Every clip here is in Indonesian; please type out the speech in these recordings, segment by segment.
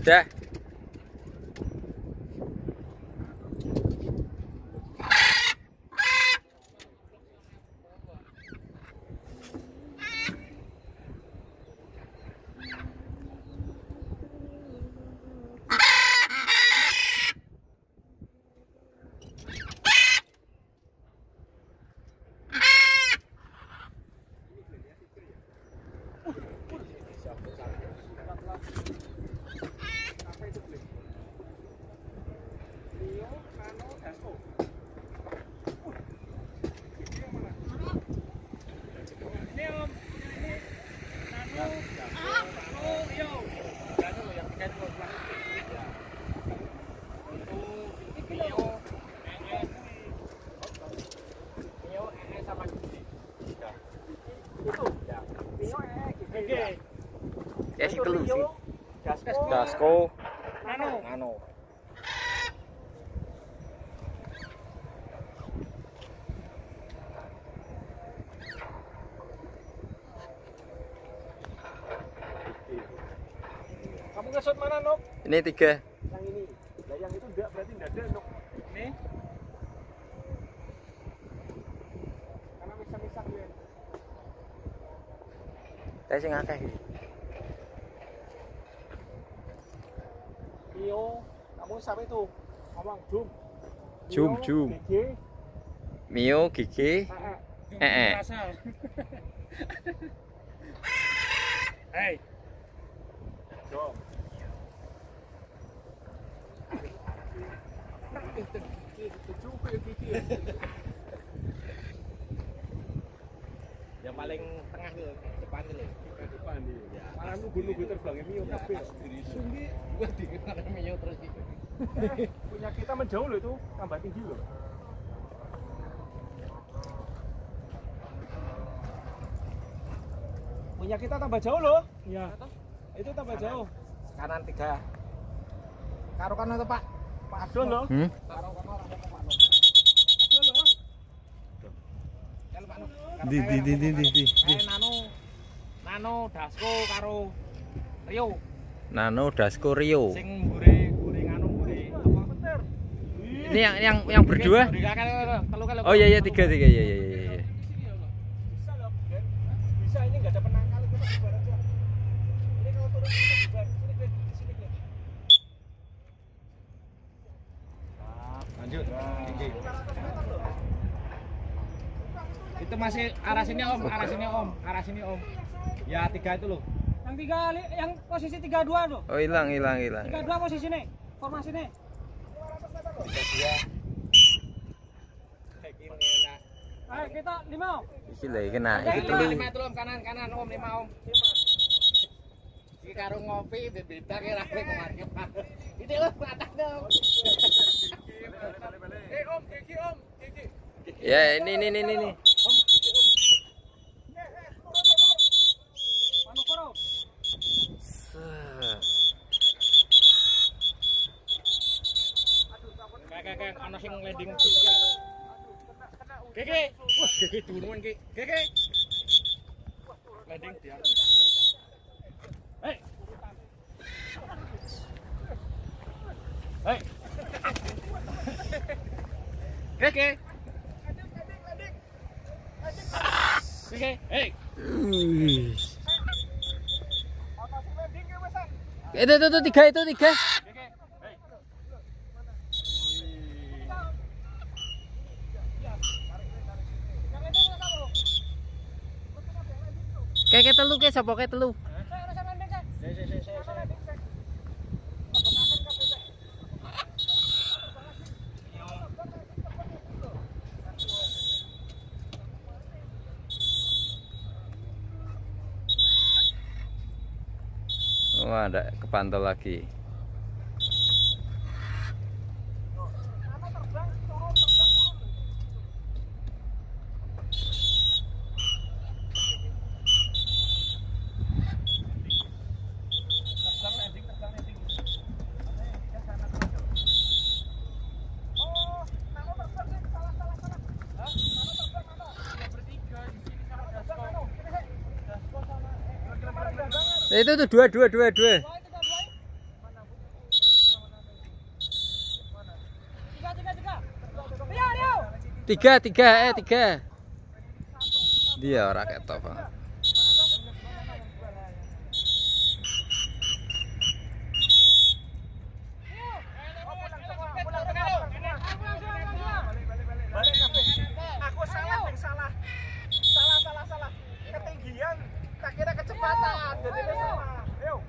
Dah. Ya sih telu sih. Dasko. Nano. Kamu ngesot mana, Nok? Ini 3. Yang ini. Nah, yang itu enggak, berarti enggak ada, Nok. Ini. Karena misah-misah ya. Saya sing akeh iki. Mio, kamu sampai tuh ngomong Jum. GG. Mio, Gigi. Hey. Jom. Yang paling tengah tuh, depan tuh. Depan nih. Ya. Malah nunggu terbangnya Mio kabeh. Sungguh buat di mana Mio terus gitu. Punya kita menjauh loh itu, tambah tinggi loh. Punya kita tambah jauh loh. Iya. Itu tambah jauh. Kanan 3. Karo kanan tuh, Pak. Pak Adon loh. Karo kanan orang Pak Adon. Adon loh. Kan Pak Adon. Di. Nano, Dasko karo Rio. Nano, Dasko, Rio. Sing mburi nganu mburi apa? Bener. Ini yang berdua? Telu. Oh iya 3. Iya. Bisa loh, Ben. Bisa, ini nggak ada penangkal, kita bubar aja. Ini kalau turun kita bubar. Sini, Ben. Di sini, Ben. Lanjut. Itu masih arah sini Om. Ya 3 itu loh. Yang 3, yang posisi 32 tuh. Oh hilang. 32 posisi nih. Formasi nih. 3. Kayak gini enak. Ayo kita 5. Iki lho kena iki 5 telu. itu Om, kanan Om, 5 Om. Iki karo ngopi beda ki rame kemarin. Ini Om atas dong. Om, gigi Om. Ya ini. Om, gigi Om. Manukoro. Kayak ana sing landing juga. Gigi. Wah, gigi turun ki. Gigi. Landing dia. Hei. Gigi. Gigi. Hei. Itu 3. Kayak telu sapa kayak telu? Wah, ada kepantau lagi. Itu tuh dua. Tiga. Dia ora ketok, Pak. Aku salah. Ketinggian, tak kira kecepatan. Jadi ini salah. Ayo.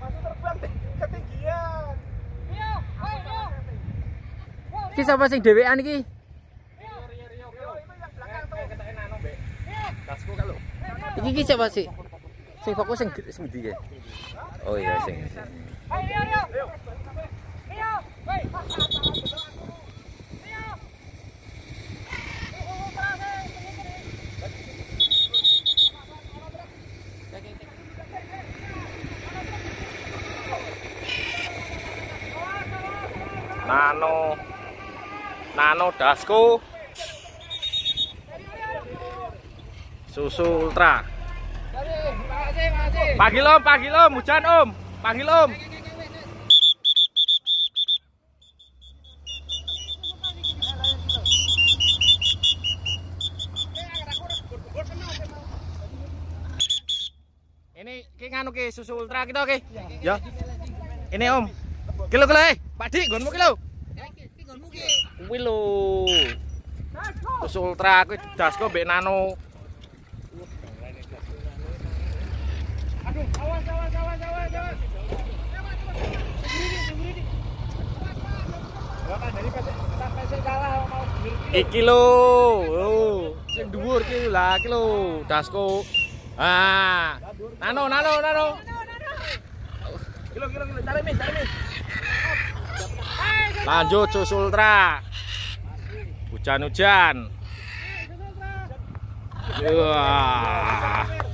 Masih terbang ketinggian. Iki sapa sing dhewean iki? Iki siapa sih? Sing fokus sing ndi ya? Oh iya sing. Nano Dasko Susu Ultra. Panggil om, hujan om. Panggil om. Ini nganu ke Susu Ultra kita oke. Ya. Ini om. Kilo Pak Dik, nggonmu kilo. Kuwi lho. Susu Ultra kuwi Dasko mbek Nano. Aduh, awas. Iki lho. Sing dhuwur ki lah iki lho, Dasko. Ah. Nano. Kilo, cari mis. Lanjut Susu Ultra. Hujan. Wah.